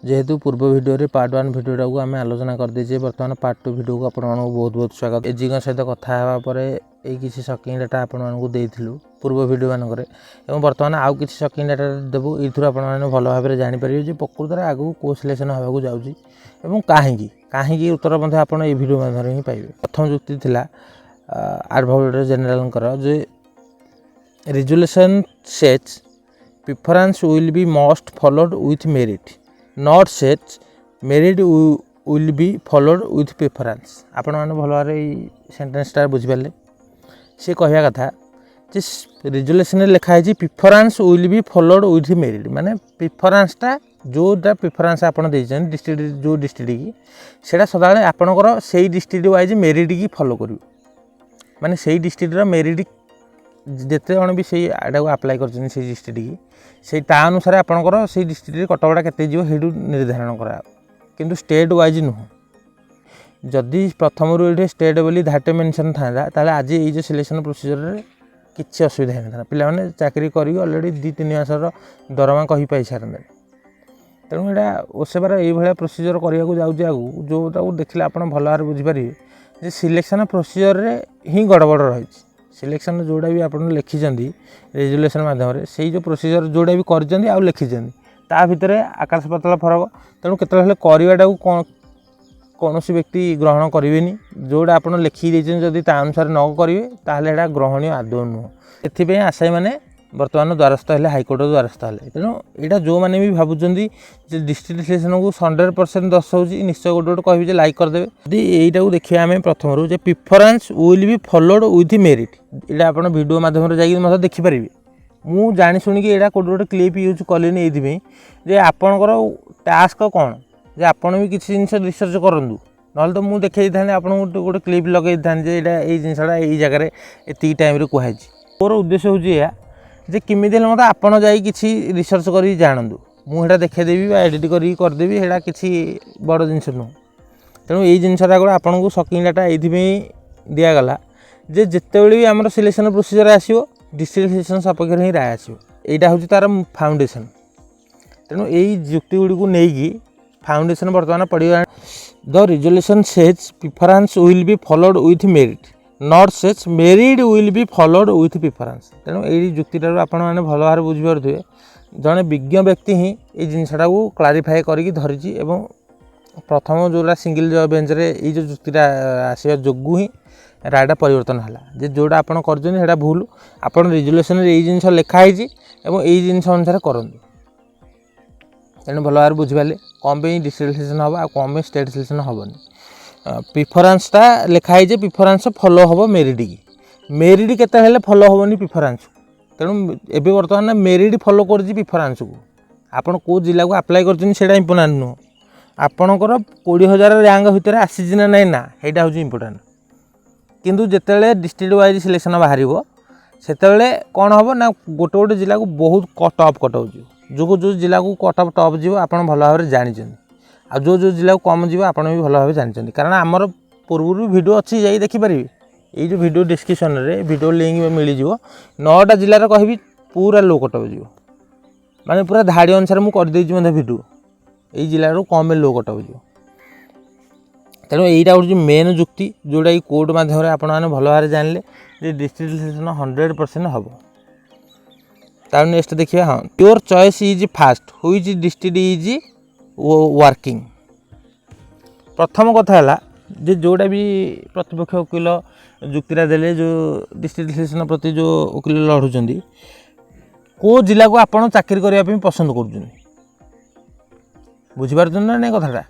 जेहेतु पूर्व video part 1 भिडियोटा को आम आलोचना करदे बर्तमान पार्ट 2 भिडियो को आपण बहुत बहुत स्वागत। एजी सहित कथा किसी शॉकिंग डाटा आपको देलु पूर्व भिडियो मानक बर्तमान आउ कि शॉकिंग डाटा देवु ये भल भाव में जानीपर प्रकृत में आगू कौ सिलेक्शन होगा जाऊँगी कहीं कहीं उत्तर मध्य आप भिडियो माध्यम ही पाइबे। प्रथम जुक्ति थी एडवोकेट जनरल जो resolution says preference will be must followed with merit not says merit will be followed with preference. आपण मैंने भल भाव सेन्टेन्सटा बुझिपारे सी कहवा कथा रेजुलेशन लिखाई preference will be followed with merit माने प्रिफरेंसटा जोटा प्रिफरेंस आपड़ डिस्ट्रिक्ट जो डिस्ट्रिक्ट की सेटा सदाबले आपणकर से डिस्ट्रिक्ट वाइज मेरिट की फॉलो करेंगे माने से डिस्ट्रिक्टर मेरिट जिते जन भी से आटा को आप्लाय कर डिस्ट्रिक्ट की से अनुसार आपणकर से डिस्ट्रिक्ट कटकटा केते जीव हेडू निर्धारण करा किंतु स्टेट वाइज नुह। जदि प्रथम ये स्टेट बोली धाटे मेंशन था ताले आज ये जो सिलेक्शन प्रोसीजर किसी असुविधा नहीं था पिला चाकरी करी ऑलरेडी 2-3 मासर दरमा कही पाई सारे तेणु यहाँ ओसेबार ये प्रोसीजर करने जाऊँ जोटा देखिले आप भल भाव बुझीपारे सिलेक्शन प्रोसीजर ही गड़बड़ रही सिलेक्शन जोड़ा भी आप लिखिं रेजुलेशन मध्यम से जो प्रोसीजर जोड़ा भी कर लिखिं ता भितर आकाश पाताल फरक तेणु केतले करवाटा कौन व्यक्ति ग्रहण करेंगे जोड़ा आप लिखी जदि अनुसार न करेंगे ताहले ग्रहणीय आदौ नुह। एथि आशायी मैंने बर्तमान द्वारस्थ है हाइकोर्ट द्वारस्थ है तेणु यहाँ जो मैंने भी भावुं डिस्ट्रिक्ट सिलेक्शन को 100% दस हो निश्चय गोटे कह लाइक करदे यदि यहीटा को देखिए आम प्रथम जो preference will be followed with merit यहाँ आप वीडियो माध्यम जा देखिपारे मु जानी शुणिकी यहाँ कौटे गोटे क्लिप यूज कलेनि ये आपणकर टास्क कौन जे आपण भी किसी जिन रिसर्च करूँ ना तो मुझे देखी था आपको गोटे क्लिप लगे था ये जिनसा ये जगह ये टाइम कहुई मोर उद्देश्य हूँ जे किमी मत आपड़ जा रिसर्च कर जानतु मुझे देखेदेवी एडिट करदेवी है किसी बड़ जिनस नुह। तेणु यही जिनसा आपन को शॉकिंग डाटा ये दिगला जे जिते भी आम सिलेक्शन प्रोसीजर आसो डिस्ट्रिक्ट सिलेक्शन सपक्ष ही राय आसो यहाँ हूँ तार फाउंडेशन। तेणु यही जुक्ति गुड़ी को लेकिन फाउंडेशन बर्तमान पड़ा the resolution says preference will be followed with merit not says merit will be followed with preference. तेणु यही जुक्तिटार आप भल भाव बुझीपे जड़े विज्ञ व्यक्ति ही ये जिनसा को क्लारिफाए करके धरी प्रथम जोड़ा सिंगल बेंच रे ये जो जुक्तिटा आसवा जोगु ही रायटा परिवर्तन है जोड़ा आप कर भूल आप रेजुलेशन ये जिन लिखाई यही जिन अनुसार करूँ। तेणु भल भाव बुझीपारे कौन पे डिस्ट्रिक्ट सिलेक्शन हम आ कौन पे स्टेट सिलेक्शन हेनी प्रिफरेंसटा लिखाई प्रिफरेंस फॉलो हम मेरिट की मेरिट केते फॉलो हेनी प्रिफरेंस। तेणु एबे बर्तमान मेरिट फॉलो कर प्रिफरेंस को आपन को जिला को अप्लाई कर इम्पोर्टाट नुह आपणकर 20,000 रैंक भितर आसी ना ना यहाँ हूँ इम्पोर्टाट किंतु जिते डिस्ट्रिक्ट वाइज सिलेक्शन बाहर से कौन हम ना गोटे गोटे जिला को बहुत टॉप कटअप जो जिला को कटअप टॉप जीव आप भल भाव जानी आ जो जिला को कम जीव आप भी भल भाव जानी कारण आमर पूर्व वीडियो अच्छी जा देखिपारे ये जो वीडियो डिस्क्रिप्शन रे वीडियो लिंक मिल जाव 9टा जिलार कहि पूरा लो कटअप जीव माने पूरा धाड़ी अनुसार मुझे वीडियो ये जिलार कम लो कटअप जीव। तेणु यहाँ हूँ मेन जुक्ति जोटा कि कोर्ट मध्यम आप भल भाव जानले डिस्ट्रिक्ट सिलेक्शन 100% हम। तार नेक्स्ट देखिए हाँ your choice is fast which district is working. प्रथम कथा है जे जोड़ा भी प्रतिपक्ष वकिल जुक्तिरा देले जो डिस्ट्रिक्ट सिलेक्शन प्रति जो वकिल लड़ुंट को जिला को आप चाकरी करने पसंद कर बुझीपार ना नहीं कथाटा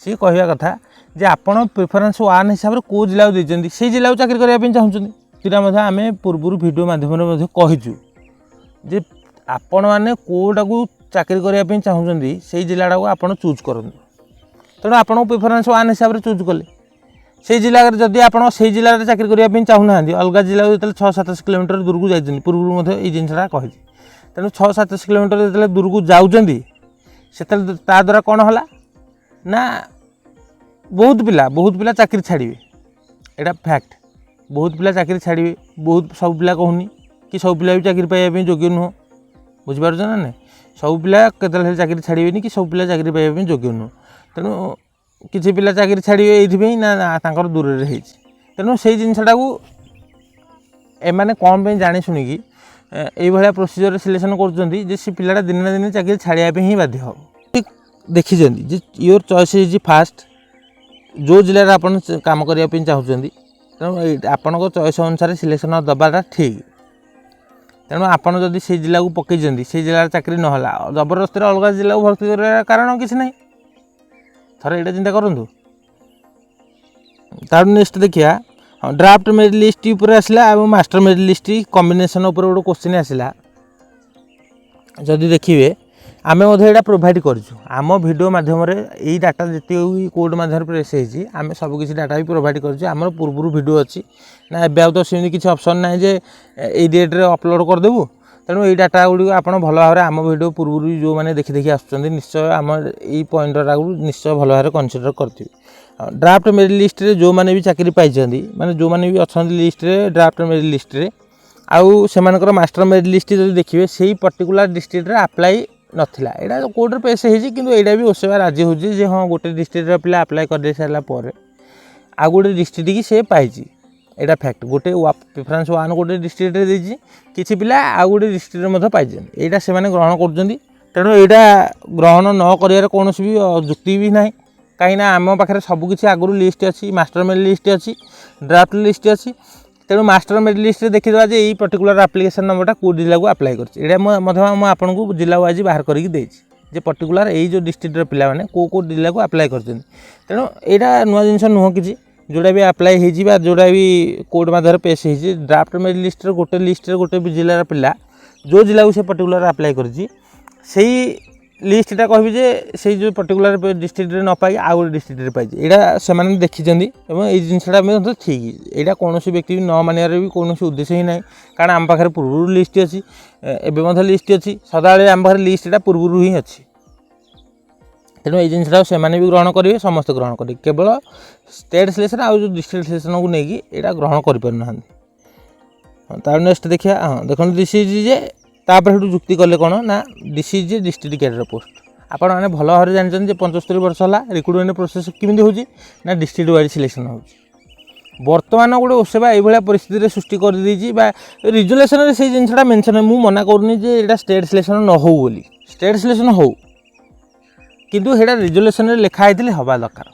सी कहवा कथा जे आपण प्रिफरेंस 1 हिसाब से कौ जिला को से जिला को चाकरी करने चाहते आम पूर्व वीडियो माध्यम कहीचु जे आपण मैंने कौटा को चाकरी करने चाहते से जिलाटा को आप चूज करूँ तेणु आपको प्रिफरेंस 1 हिसाब से चूज कले से जिले जदि आप जिले चाकरी करने चाहूना अलग जिला जो 6-7 किलोमीटर दूर को जाइए पूर्व ये जिनसा कही तेणु 6-7 किलोमीटर जो दूर को जाऊँगी से द्वारा कौन है ना बहुत पिला चाकरी छाड़े यहाँ फैक्ट बहुत पिला चाकरी छाड़े बहुत सब पिला कहूनी कि सब पिला भी चाकरी पाइबा योग्य नुह बुझीपार ना ना ସବୁ ପିଲା କେତେବେଳେ ଚାକିରି ଛାଡ଼ିବେନି କି ସବୁ ପିଲା ଚାକିରି ପାଇବା ପାଇଁ ଯୋଗ୍ୟ ନୁହଁ। ତେଣୁ କିଛି ପିଲା ଚାକିରି ଛାଡ଼ିବେ ଏଇଥିପାଇଁ ନା ତାଙ୍କର ଦୂରରେ ହେଇଛି। ତେଣୁ ସେଇ ଜିନିଷଟାକୁ ଏମାନେ କ'ଣ ପାଇଁ ଜାଣି ଶୁଣିକି এইভাবে ପ୍ରୋସିଜରରେ ସିଲେକ୍ସନ୍ କରୁଛନ୍ତି ଯେ ସେ ପିଲାଟା ଦିନେ ନା ଦିନେ ଚାକିରି ଛାଡ଼ିବା ପାଇଁ ହିଁ ବାଧ୍ୟ ହେବ। ଦେଖିଛନ୍ତି ଯେ ୟୋର ଚଏସ୍ ଇଜ୍ ଫାଷ୍ଟ, ଯେଉଁ ଜିଲ୍ଲାରେ ଆପଣ କାମ କରିବା ପାଇଁ ଚାହୁଁଛନ୍ତି, ତେଣୁ ଆପଣଙ୍କ ଚଏସ୍ ଅନୁସାରେ ସିଲେକ୍ସନ୍ ଦେବାଟା ଠିକ୍। ତେଣୁ ଆପଣ ଯଦି ସେଇ ଜିଲ୍ଲାକୁ ପକାଇଛନ୍ତି, ସେଇ ଜିଲ୍ଲାରେ ଚାକିରି ନହେଲା, ଜବରଦସ୍ତିରେ ଅଲଗା ଜିଲ୍ଲାକୁ ଭର୍ତ୍ତି କରିବା କାରଣ କିଛି ନାହିଁ। ଥରେ ଏଇଟା ଚିନ୍ତା କରନ୍ତୁ। ତାଠୁ ନେକ୍ସଟ ଦେଖିବା ଡ୍ରାଫ୍ଟ ମେରିଟ୍ ଲିଷ୍ଟ ଉପରେ ଆସିଲା ଏବଂ ମାଷ୍ଟର ମେରିଟ୍ ଲିଷ୍ଟ କମ୍ବିନେସନ୍ ଉପରେ ଗୋଟେ କୋଶ୍ଚିନ୍ ଆସିଲା। ଯଦି ଦେଖିବେ ଆମେ ମଧ୍ୟ ଏଇଟା ପ୍ରୋଭାଇଡ଼ କରିଛୁ ଆମ ଭିଡ଼ିଓ ମାଧ୍ୟମରେ। ଏଇ ଡାଟା ଯେତିକି କୋର୍ଟ ମାଧ୍ୟମରେ ପ୍ରେସ୍ ହେଇଛି ଆମେ ସବୁକିଛି ଡାଟା ବି ପ୍ରୋଭାଇଡ଼ କରିଛୁ। ଆମର ପୂର୍ବରୁ ଭିଡ଼ିଓ ଅଛି ନା, ଏବେ ଆଉ ତ ସେମିତି କିଛି ଅପସନ୍ ନାହିଁ ଯେ ଏଇ ଡେଟ୍ରେ ଅପଲୋଡ଼ କରିଦେବୁ। ତେଣୁ ଏଇ ଡାଟା ଗୁଡ଼ିକ ଆପଣ ଭଲ ଭାବରେ ଆମ ଭିଡ଼ିଓ ପୂର୍ବରୁ ଯେଉଁମାନେ ଦେଖି ଆସୁଛନ୍ତି ନିଶ୍ଚୟ ଆମ ଏଇ ପଏଣ୍ଟଟାକୁ ନିଶ୍ଚୟ ଭଲ ଭାବରେ କନସିଡର କରିଥିବେ। ଡ୍ରାଫ୍ଟ ମେରିଟ୍ ଲିଷ୍ଟରେ ଯେଉଁମାନେ ବି ଚାକିରି ପାଇଛନ୍ତି, ମାନେ ଯେଉଁମାନେ ବି ଅଛନ୍ତି ଲିଷ୍ଟରେ ଡ୍ରାଫ୍ଟ ମେରିଟ୍ ଲିଷ୍ଟରେ, ଆଉ ସେମାନଙ୍କର ମାଷ୍ଟର ମେରିଟ୍ ଲିଷ୍ଟ ଯଦି ଦେଖିବେ ସେଇ ପର୍ଟିକୁଲାର ଡିଷ୍ଟ୍ରିକ୍ଟରେ ଆପ୍ଲାଏ ନଥିଲା। ଏଇଟା କୋର୍ଟରେ ପେଶ ହେଇଛି, କିନ୍ତୁ ଏଇଟା ବି ଓସେବା ରାଜି ହେଉଛି ଯେ ହଁ ଗୋଟେ ଡିଷ୍ଟ୍ରିକ୍ଟର ପିଲା ଆପ୍ଲାଏ କରିଦେଇ ସାରିଲା ପରେ ଆଉ ଗୋଟେ ଡିଷ୍ଟ୍ରିକ୍ଟ ସେ ପାଇଛି। ଏଇଟା ଫ୍ୟାକ୍ଟ। ଗୋଟେ ପ୍ରିଫରେନ୍ସ 1 ଗୋଟେ ଡିଷ୍ଟ୍ରିକ୍ଟରେ ଦେଇଛି, କିଛି ପିଲା ଆଉ ଗୋଟେ ଡିଷ୍ଟ୍ରିକ୍ଟରେ ମଧ୍ୟ ପାଇଛନ୍ତି। ଏଇଟା ସେମାନେ ଗ୍ରହଣ କରୁଛନ୍ତି। ତେଣୁ ଏଇଟା ଗ୍ରହଣ ନ କରିବାର କୌଣସି ବି ଯୁକ୍ତି ବି ନାହିଁ। କାହିଁକିନା ଆମ ପାଖରେ ସବୁକିଛି ଆଗରୁ ଲିଷ୍ଟ ଅଛି, ମାଷ୍ଟର ମେରିଟ୍ ଲିଷ୍ଟ ଅଛି, ଡ୍ରାଫ୍ଟ ଲିଷ୍ଟ ଅଛି। ତେଣୁ ମାଷ୍ଟର ମେରିଟ୍ ଲିଷ୍ଟରେ ଦେଖିଦେବା ଯେ ଏଇ ପର୍ଟିକୁଲାର ଆପ୍ଲିକେସନ୍ ନମ୍ବରଟା କେଉଁ ଜିଲ୍ଲାକୁ ଆପ୍ଲାଏ କରିଛି। ଏଇଟା ମଧ୍ୟ ମୁଁ ଆପଣଙ୍କୁ ଜିଲ୍ଲା ୱାଇଜ୍ ବାହାର କରିକି ଦେଇଛି ଯେ ପର୍ଟିକୁଲାର ଏଇ ଯେଉଁ ଡିଷ୍ଟ୍ରିକ୍ଟର ପିଲାମାନେ କେଉଁ ଜିଲ୍ଲାକୁ ଆପ୍ଲାଏ କରିଛନ୍ତି। ତେଣୁ ଏଇଟା ନୂଆ ଜିନିଷ ନୁହଁ କିଛି, ଯେଉଁଟା ବି ଆପ୍ଲାଏ ହେଇଛି ବା ଯେଉଁଟା ବି କୋର୍ଟ ମାଧ୍ୟମରେ ପେଶ ହେଇଛି। ଡ୍ରାଫ୍ଟ ମେରିଟ୍ ଲିଷ୍ଟରେ ଗୋଟେ ଲିଷ୍ଟରେ ଗୋଟେ ଜିଲ୍ଲାର ପିଲା ଯେଉଁ ଜିଲ୍ଲାକୁ ସେ ପର୍ଟିକୁଲାର ଆପ୍ଲାଏ କରିଛି ସେଇ ଲିଷ୍ଟଟା କହିବି ଯେ ସେଇ ଯେଉଁ ପର୍ଟିକୁଲାର ଡିଷ୍ଟ୍ରିକ୍ଟରେ ନ ପାଇ ଆଉ ଗୋଟେ ଡିଷ୍ଟ୍ରିକ୍ଟରେ ପାଇଛି। ଏଇଟା ସେମାନେ ଦେଖିଛନ୍ତି ଏବଂ ଏଇ ଜିନିଷଟା ମଧ୍ୟ ଠିକ୍। ଏଇଟା କୌଣସି ବ୍ୟକ୍ତି ବି ନ ମାନିବାର ବି କୌଣସି ଉଦ୍ଦେଶ୍ୟ ହିଁ ନାହିଁ। କାରଣ ଆମ ପାଖରେ ପୂର୍ବରୁ ଲିଷ୍ଟ ଅଛି, ଏବେ ମଧ୍ୟ ଲିଷ୍ଟ ଅଛି, ସଦାବେଳେ ଆମ ପାଖରେ ଲିଷ୍ଟଟା ପୂର୍ବରୁ ହିଁ ଅଛି। ତେଣୁ ଏଇ ଜିନିଷଟାକୁ ସେମାନେ ବି ଗ୍ରହଣ କରିବେ, ସମସ୍ତେ ଗ୍ରହଣ କରିବେ। କେବଳ ଷ୍ଟେଟ୍ ସିଲେକ୍ସନ୍ ଆଉ ଯେଉଁ ଡିଷ୍ଟ୍ରିକ୍ଟ ସିଲେକ୍ସନ୍କୁ ନେଇକି ଏଇଟା ଗ୍ରହଣ କରିପାରୁନାହାନ୍ତି। ତାପରେ ନେକ୍ସଟ ଦେଖିବା। ଦେଖନ୍ତୁ ଦିସ୍ ଇଜ୍ ଯେ ତାପରେ ସେଠୁ ଯୁକ୍ତି କଲେ କ'ଣ ନା ଦିସ୍ ଇଜ୍ ଯେ ଡିଷ୍ଟ୍ରିକ୍ଟ କ୍ୟାଡର ପୋଷ୍ଟ। ଆପଣମାନେ ଭଲ ଭାବରେ ଜାଣିଛନ୍ତି ଯେ 75 ବର୍ଷ ହେଲା ରିକ୍ରୁଟମେଣ୍ଟ ପ୍ରୋସେସ୍ କେମିତି ହେଉଛି ନା ଡିଷ୍ଟ୍ରିକ୍ଟ ୱାଇଜ୍ ସିଲେକ୍ସନ୍ ହେଉଛି। ବର୍ତ୍ତମାନ ଗୋଟେ ଓସେବା ଏଇଭଳିଆ ପରିସ୍ଥିତିରେ ସୃଷ୍ଟି କରିଦେଇଛି ବା ରିଜୁଲେସନରେ ସେଇ ଜିନିଷଟା ମେନସନ୍। ମୁଁ ମନା କରୁନି ଯେ ଏଇଟା ଷ୍ଟେଟ୍ ସିଲେକ୍ସନ୍ ନ ହେଉ ବୋଲି, ଷ୍ଟେଟ୍ ସିଲେକ୍ସନ୍ ହେଉ, କିନ୍ତୁ ସେଇଟା ରିଜୁଲେସନରେ ଲେଖା ହେଇଥିଲେ ହେବା ଦରକାର।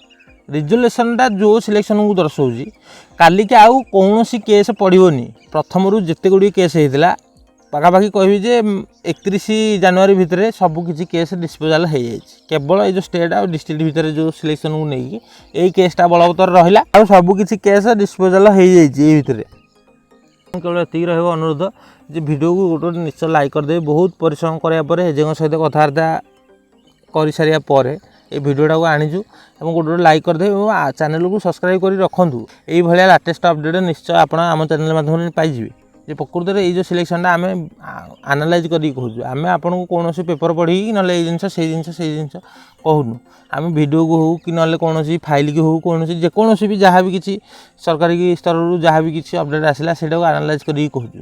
ରିଜୁଲେସନଟା ଯେଉଁ ସିଲେକ୍ସନକୁ ଦର୍ଶାଉଛି କାଲିକି ଆଉ କୌଣସି କେସ୍ ପଡ଼ିବନି। ପ୍ରଥମରୁ ଯେତେ ଗୁଡ଼ିଏ କେସ୍ ହେଇଥିଲା ପାଖାପାଖି କହିବି ଯେ 31 ଜାନୁଆରୀ ଭିତରେ ସବୁ କିଛି କେସ୍ ଡିସ୍ପୋଜାଲ୍ ହେଇଯାଇଛି। କେବଳ ଏଇ ଯେଉଁ ଷ୍ଟେଟ୍ ଆଉ ଡିଷ୍ଟ୍ରିକ୍ଟ ଭିତରେ ଯେଉଁ ସିଲେକ୍ସନକୁ ନେଇକି ଏଇ କେସ୍ଟା ବଳବତ୍ତର ରହିଲା, ଆଉ ସବୁ କିଛି କେସ୍ ଡିସ୍ପୋଜାଲ୍ ହେଇଯାଇଛି ଏଇ ଭିତରେ। କେବଳ ଏତିକି ରହିବ ଅନୁରୋଧ ଯେ ଭିଡ଼ିଓକୁ ଗୋଟେ ନିଶ୍ଚୟ ଲାଇକ୍ କରିଦେବେ। ବହୁତ ପରିଶ୍ରମ କରିବା ପରେ ଏଜେଙ୍କ ସହିତ କଥାବାର୍ତ୍ତା କରିସାରିବା ପରେ এই ভিডিওটাକୁ ଆଣିଛୁ ଏବଂ ଗୋଟେ ଲାଇକ୍ କରିଦେବେ ଏବଂ ଚ୍ୟାନେଲକୁ ସବସ୍କ୍ରାଇବ୍ କରି ରଖନ୍ତୁ। ଏଇଭଳିଆ ଲାଟେଷ୍ଟ ଅପଡ଼େଟ୍ ନିଶ୍ଚୟ ଆପଣ ଆମ ଚ୍ୟାନେଲ ମାଧ୍ୟମରେ ପାଇଯିବେ। ଯେ ପ୍ରକୃତରେ ଏଇ ଯେଉଁ ସିଲେକ୍ସନଟା ଆମେ ଆନାଲାଇଜ୍ କରିକି କହୁଛୁ, ଆମେ ଆପଣଙ୍କୁ କୌଣସି ପେପର ପଢ଼ିକି ନହେଲେ ଏଇ ଜିନିଷ ସେଇ ଜିନିଷ କହୁନୁ। ଆମେ ଭିଡ଼ିଓକୁ ହେଉ କି ନହେଲେ କୌଣସି ଫାଇଲକି ହେଉ, କୌଣସି ଯେକୌଣସି ବି ଯାହା ବି କିଛି ସରକାରୀ ସ୍ତରରୁ ଯାହା ବି କିଛି ଅପଡ଼େଟ୍ ଆସିଲା ସେଇଟାକୁ ଆନାଲାଇଜ୍ କରିକି କହୁଛୁ।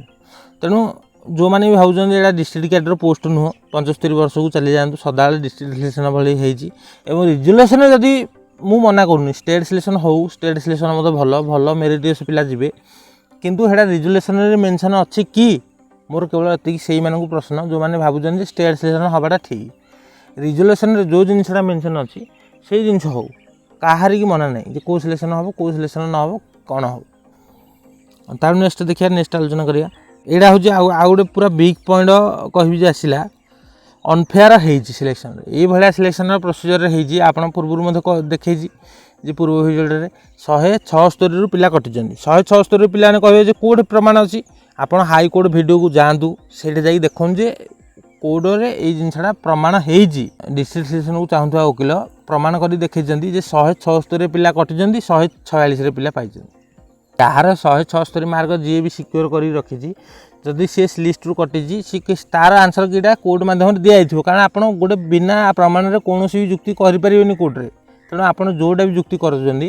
ତେଣୁ ଯେଉଁମାନେ ବି ଭାବୁଛନ୍ତି ଏଇଟା ଡିଷ୍ଟ୍ରିକ୍ଟ କ୍ୟାଡର ପୋଷ୍ଟ ନୁହଁ, 75 ବର୍ଷକୁ ଚାଲିଯାଆନ୍ତୁ, ସଦାବେଳେ ଡିଷ୍ଟ୍ରିକ୍ଟ ସିଲେକ୍ସନ୍ ଭଳି ହେଇଛି। ଏବଂ ରିଜୁଲେସନରେ ଯଦି ମୁଁ ମନା କରୁନି, ଷ୍ଟେଟ୍ ସିଲେକ୍ସନ୍ ହେଉ, ଷ୍ଟେଟ୍ ସିଲେକ୍ସନ୍ ମଧ୍ୟ ଭଲ ମେରିଟିୟସ୍ ପିଲା ଯିବେ, କିନ୍ତୁ ସେଇଟା ରିଜୁଲେସନରେ ମେନସନ୍ ଅଛି କି? ମୋର କେବଳ ଏତିକି ସେଇମାନଙ୍କୁ ପ୍ରଶ୍ନ ଯେଉଁମାନେ ଭାବୁଛନ୍ତି ଯେ ଷ୍ଟେଟ୍ ସିଲେକ୍ସନ୍ ହେବାଟା ଠିକ୍। ରିଜୁଲେସନରେ ଯେଉଁ ଜିନିଷଟା ମେନସନ୍ ଅଛି ସେଇ ଜିନିଷ ହେଉ, କାହାରିକି ମନା ନାହିଁ ଯେ କେଉଁ ସିଲେକ୍ସନ୍ ହେବ କେଉଁ ସିଲେକ୍ସନ୍ ନ ହେବ କ'ଣ ହେବ। ତାପରେ ନେକ୍ସଟ ଦେଖିବା, ନେକ୍ସଟ ଆଲୋଚନା କରିବା। ଏଇଟା ହେଉଛି ଆଉ ଗୋଟେ ପୁରା ବିଗ୍ ପଏଣ୍ଟ କହିବି ଯେ ଆସିଲା, ଅନଫେୟାର ହେଇଛି ସିଲେକ୍ସନରେ। ଏଇଭଳିଆ ସିଲେକ୍ସନର ପ୍ରୋସିଜରରେ ହେଇଛି। ଆପଣ ପୂର୍ବରୁ ମଧ୍ୟ ଦେଖେଇଛି ଯେ ପୂର୍ବ ଭିଡ଼ିଓରେ 176ରୁ ପିଲା କଟିଛନ୍ତି। 176ରୁ ପିଲାମାନେ କହିବେ ଯେ କେଉଁଠି ପ୍ରମାଣ ଅଛି? ଆପଣ ହାଇକୋର୍ଟ ଭିଡ଼ିଓକୁ ଯାଆନ୍ତୁ, ସେଇଠି ଯାଇକି ଦେଖନ୍ତୁ ଯେ କୋର୍ଟରେ ଏଇ ଜିନିଷଟା ପ୍ରମାଣ ହେଇଛି। ଡିଷ୍ଟ୍ରିକ୍ଟ ସିଲେକ୍ସନକୁ ଚାହୁଁଥିବା ଓକିଲ ପ୍ରମାଣ କରି ଦେଖେଇଛନ୍ତି ଯେ 176ରେ ପିଲା କଟିଛନ୍ତି, 146ରେ ପିଲା ପାଇଛନ୍ତି। ତାହାର 176 ମାର୍କ ଯିଏ ବି ସିକ୍ୟୁର କରିକି ରଖିଛି, ଯଦି ସେ ଲିଷ୍ଟରୁ କଟିଛି, ତାର ଆନ୍ସର କିଟା କୋର୍ଟ ମାଧ୍ୟମରେ ଦିଆଯାଇଥିବ। କାରଣ ଆପଣ ଗୋଟେ ବିନା ପ୍ରମାଣରେ କୌଣସି ବି ଯୁକ୍ତି କରିପାରିବେନି କୋର୍ଟରେ। ତେଣୁ ଆପଣ ଯେଉଁଟା ବି ଯୁକ୍ତି କରୁଛନ୍ତି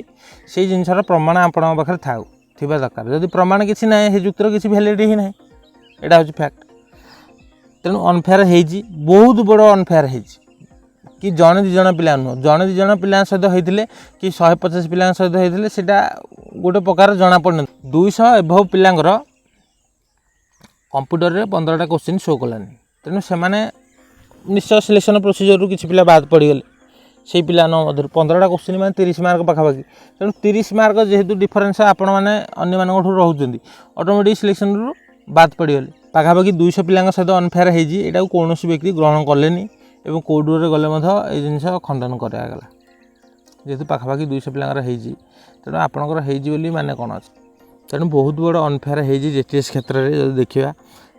ସେଇ ଜିନିଷର ପ୍ରମାଣ ଆପଣଙ୍କ ପାଖରେ ଥିବା ଦରକାର। ଯଦି ପ୍ରମାଣ କିଛି ନାହିଁ, ସେ ଯୁକ୍ତିର କିଛି ଭ୍ୟାଲିଡିଟି ହିଁ ନାହିଁ। ଏଇଟା ହେଉଛି ଫ୍ୟାକ୍ଟ। तेणु अनफेयर होती बहुत बड़ अनफेयर होती कि जड़े दिज पिला नुह जड़े दिज पिला सहित होते कि 150 पिला सहित होते से गोटे प्रकार जना पड़न 200 एभव पिलांकर कंप्यूटर रे 15टा क्वेश्चन शो कलानी तेणु से निश्चय सिलेक्शन प्रोसीजर रू किसी पिला बाद पड़गले से पिला मध्य 15टा क्वेश्चन मैंने 30 मार्क पाखापाखि तेणु 30 मार्क जेहेतु डिफरेन्स आपण मैंने अन्य रोचे ऑटोमेटिक सिलेक्शन रू बाद पड़गले पाखापाखि 200 पिला सहित अनफेयर होती यहाँ कौन व्यक्ति ग्रहण कलेनी और कोर्टे गले ये जिनस खंडन करागला जेहेतु पाखापाखि 200 पिला तेणु आपणकर होली माने कौन अच्छे तेणु बहुत बड़ अनफेयर होती जेटीएस क्षेत्र में जो देखा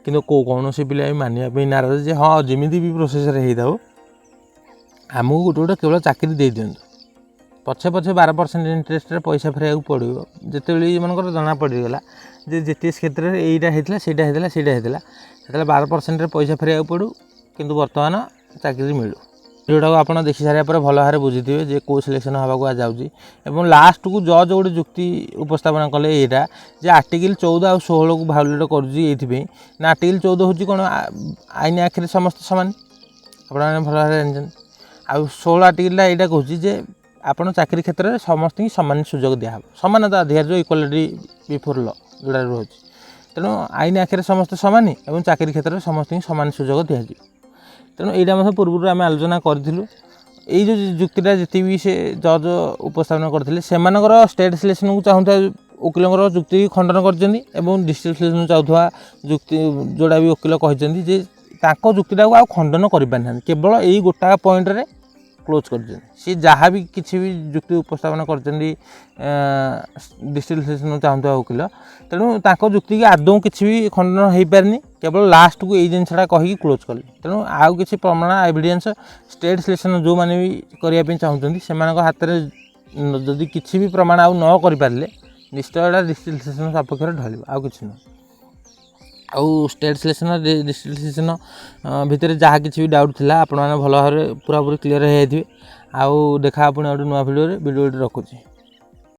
कि कौन पिला भी मानवाई नाराज जे हाँ जमी भी प्रोसेसर होता आमको गोटे गोटे केवल चाकरी दे दिंतु पछे पछे 12% इंटरेस्ट पैसा फेर पड़ो जिते मनकर जना पड़गला जे जेटीएस क्षेत्र में यहीटा होता से 12% पैसा फेर पड़ू किंतु बर्तमान चाकरी मिलू जोटा को आप देखी सारे भल भाव बुझीथे जे कौ सिलेक्शन हाँ जाऊँगी और लास्ट को जज गोटे जुक्ति उपस्थापन कले यहाँ जे आर्टिकल 14 और 16 को भायोलेट कर ना आर्टिकल 14 हूँ कौन आईन आखिर समस्त सामान आपने भल भाव जानते आउ 16 आर्टिकल यहाँ कहूँ जे आपड़ चाकरी क्षेत्र में समस्त सामान सुजोग दिहब समानता अधिकार जो इक्वालिटी बिफोर ल जोड़ा रोचे तेणु आईन आखिर समस्त सामान और चाकरी क्षेत्र में समस्त सामान सुजोग दिज्व तेणु यहाँ पूर्व आम आलोचना करूँ ये जो जुक्तिटा जी भी से जज उपस्थापन करते स्टेट सिलेक्शन को चाहूता वकिलों जुक्ति खंडन कर डिस्ट्रिक्ट सिलेक्शन चाहूा जुक्ति जोड़ा भी वकिल कहते जुक्तिटा को खंडन कर केवल यही गोटा पॉइंट रे क्लोज कर सी जहाँ भी किसी भी जुक्ति उपस्थापन कर डिस्ट्रिक्ट सिलेक्शन चाहूता वकिल तेणु जुक्ति की आदौ किसी भी खंडन हो पारनी केवल लास्ट को यही जिनसा कहीकि क्लोज कले तेणु आउ किसी प्रमाण एविडेंस स्टेट सिलेक्शन जो मैंने भी करने चाहते से हाथ में जदि किसी भी प्रमाण आउ न कर निश्चय डिस्ट्रिक्ट सिलेक्शन सपक्ष ढल आउ कि आउ स्टेट सिलेक्शन डिस्ट्रिक्ट सिलेक्शन भितर जहाँ किसी भी डाउट था आपण मैंने भल भाव पूरा पूरी क्लीयर हो जाए आउ देखा पुणी गोटे नुआ भिडियो रखुच्छी।